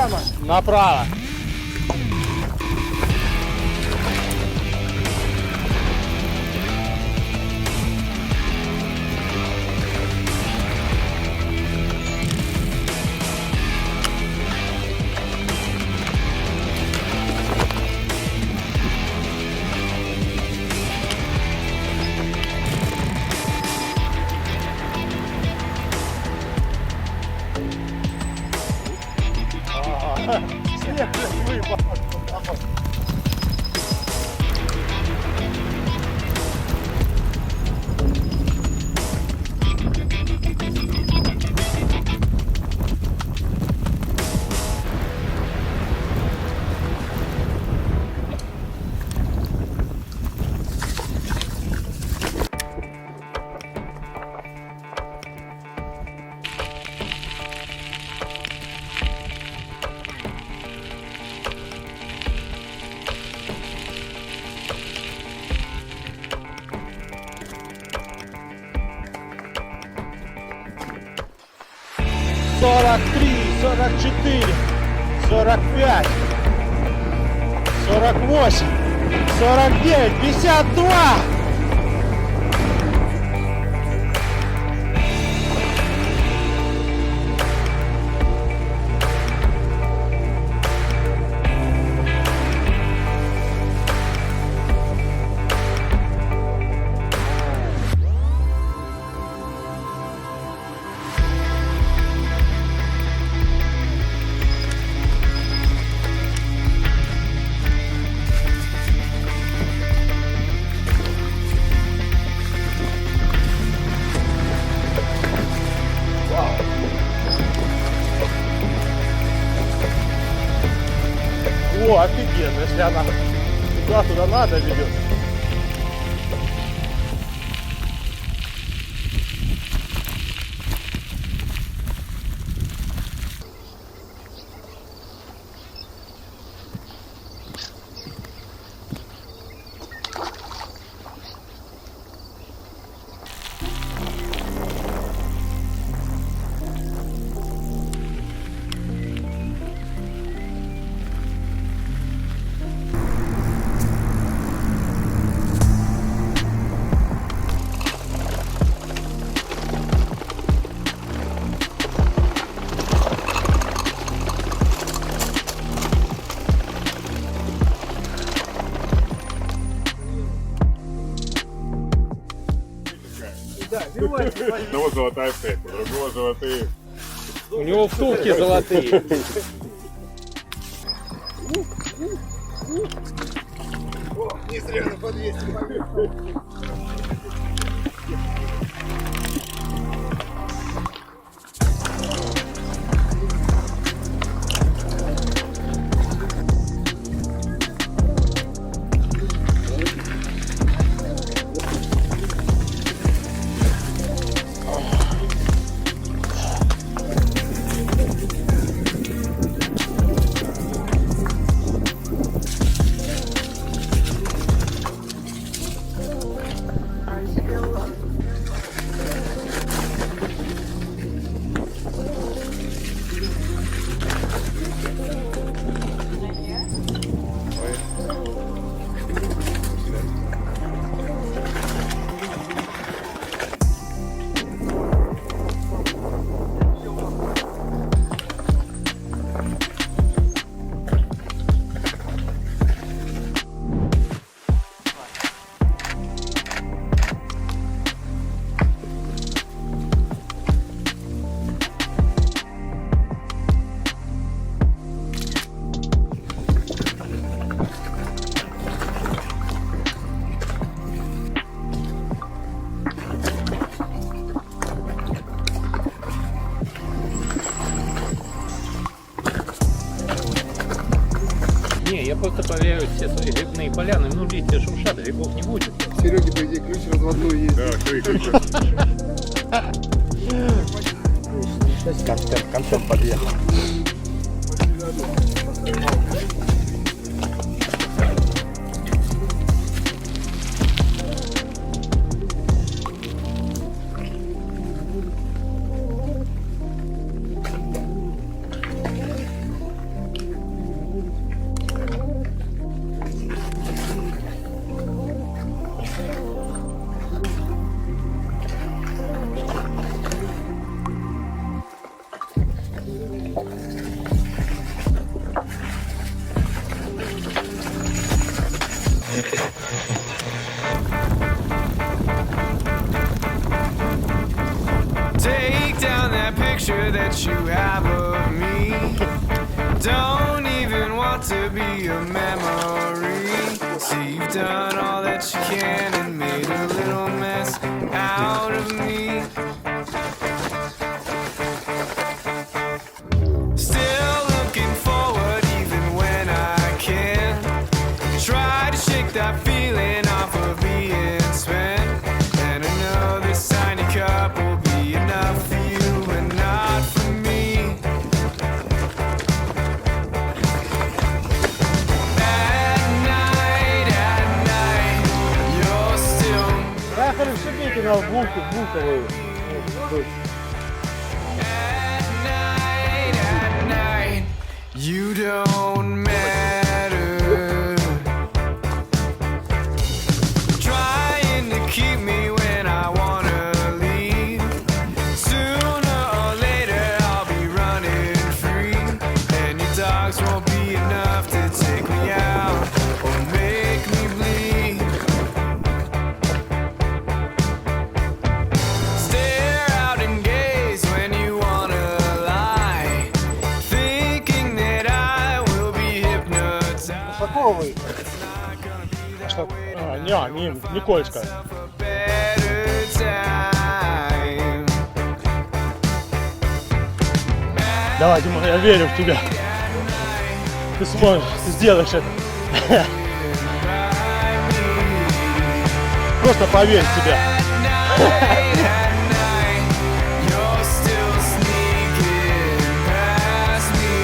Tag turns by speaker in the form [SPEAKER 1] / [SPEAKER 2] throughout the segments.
[SPEAKER 1] прямо?
[SPEAKER 2] Направо.
[SPEAKER 1] Снег выпал.
[SPEAKER 2] Сорок три, 44, 45, 48, 49, 52. О, офигенно, если она туда надо ведет.
[SPEAKER 3] Одного золотая цепь, у другого золотые.
[SPEAKER 2] У него втулки золотые.
[SPEAKER 1] Не зря на подвесе повесил.
[SPEAKER 2] Не, я просто проверяю все свои грибные поляны. Ну, листья шуршат, грибов не будет.
[SPEAKER 1] Сереги, по идее, ключ разводной есть.
[SPEAKER 3] Да, ключ.
[SPEAKER 1] Концерт подъехал.
[SPEAKER 4] that you have of me. Don't even want to be a memory. See, you've done all that you can and made a little mess out of me. Still looking forward even when I can. Try to shake that feeling off of being spent. And I know this tiny cup will be enough for you and not for me. At night, you're still.
[SPEAKER 5] Проехали в Шебекино, в Буковую.
[SPEAKER 4] At night, you don't matter. Trying to keep me when I wanna leave. Sooner or later I'll be running free, and your dogs won't be enough to take me out or make me bleed. Stare out and gaze when you wanna lie, thinking that I will be hypnotized.
[SPEAKER 5] Кошлаково вы. Не, Никольская.
[SPEAKER 4] For better time.
[SPEAKER 5] Давай, Дима, я верю в тебя. Ты сможешь, ты сделаешь это. Просто поверь в себя.
[SPEAKER 4] You're still sneaking past me.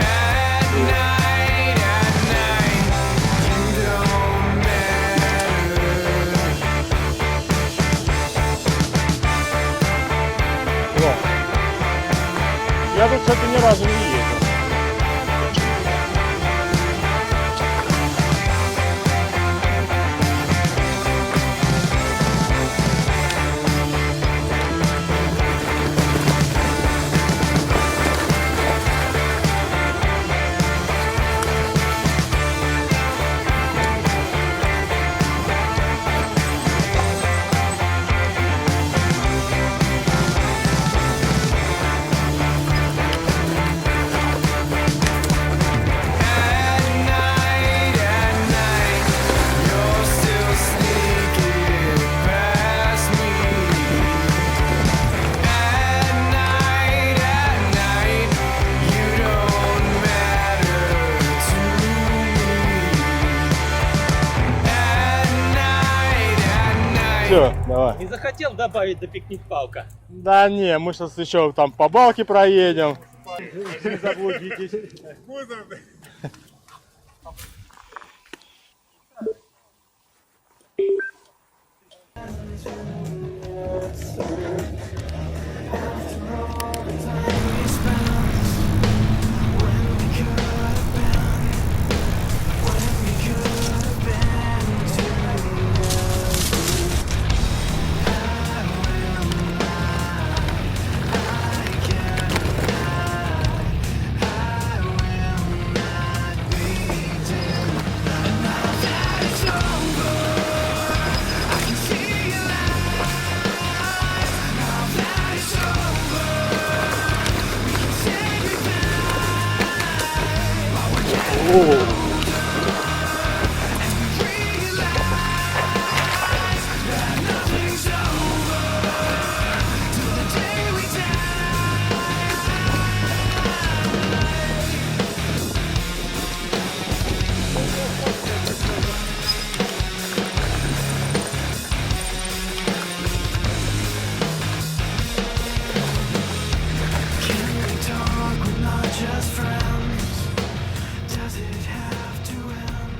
[SPEAKER 4] At night, you don't matter.
[SPEAKER 5] О. Я тут, кстати, ни разу не ездил. Все, давай.
[SPEAKER 2] Не захотел добавить до пикник-палка?
[SPEAKER 5] Да не, мы сейчас еще там по балке проедем. Не заблудитесь.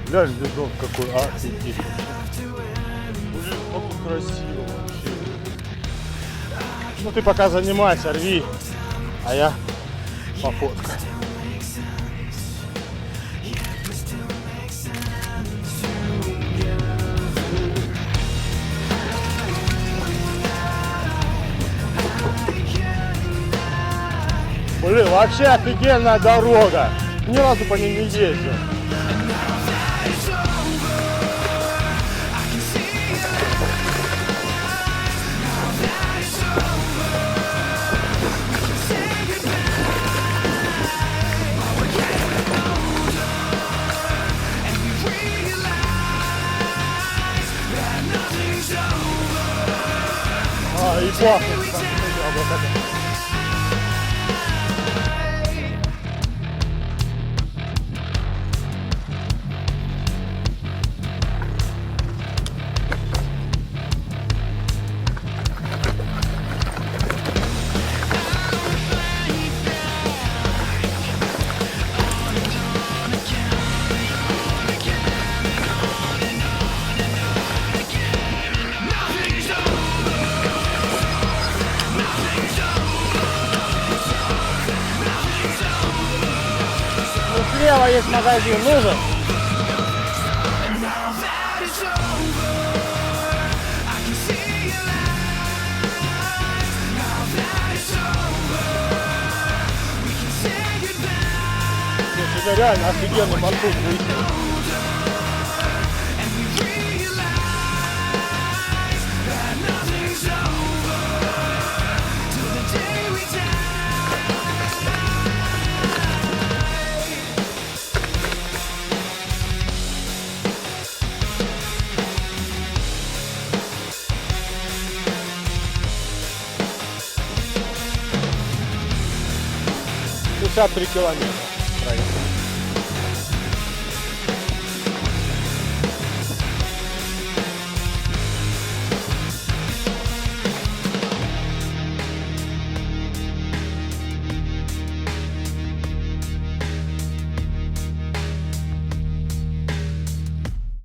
[SPEAKER 5] Глянь, бедон какой, офигеть. Блин, как тут красиво вообще. Ну ты пока занимайся, рви, а я пофоткаю. Блин, вообще офигенная дорога. Ни разу по ней не ездил. и пахнет. Слева есть магазин, нужен? Это реально офигенный маршрут выйти. Три километра.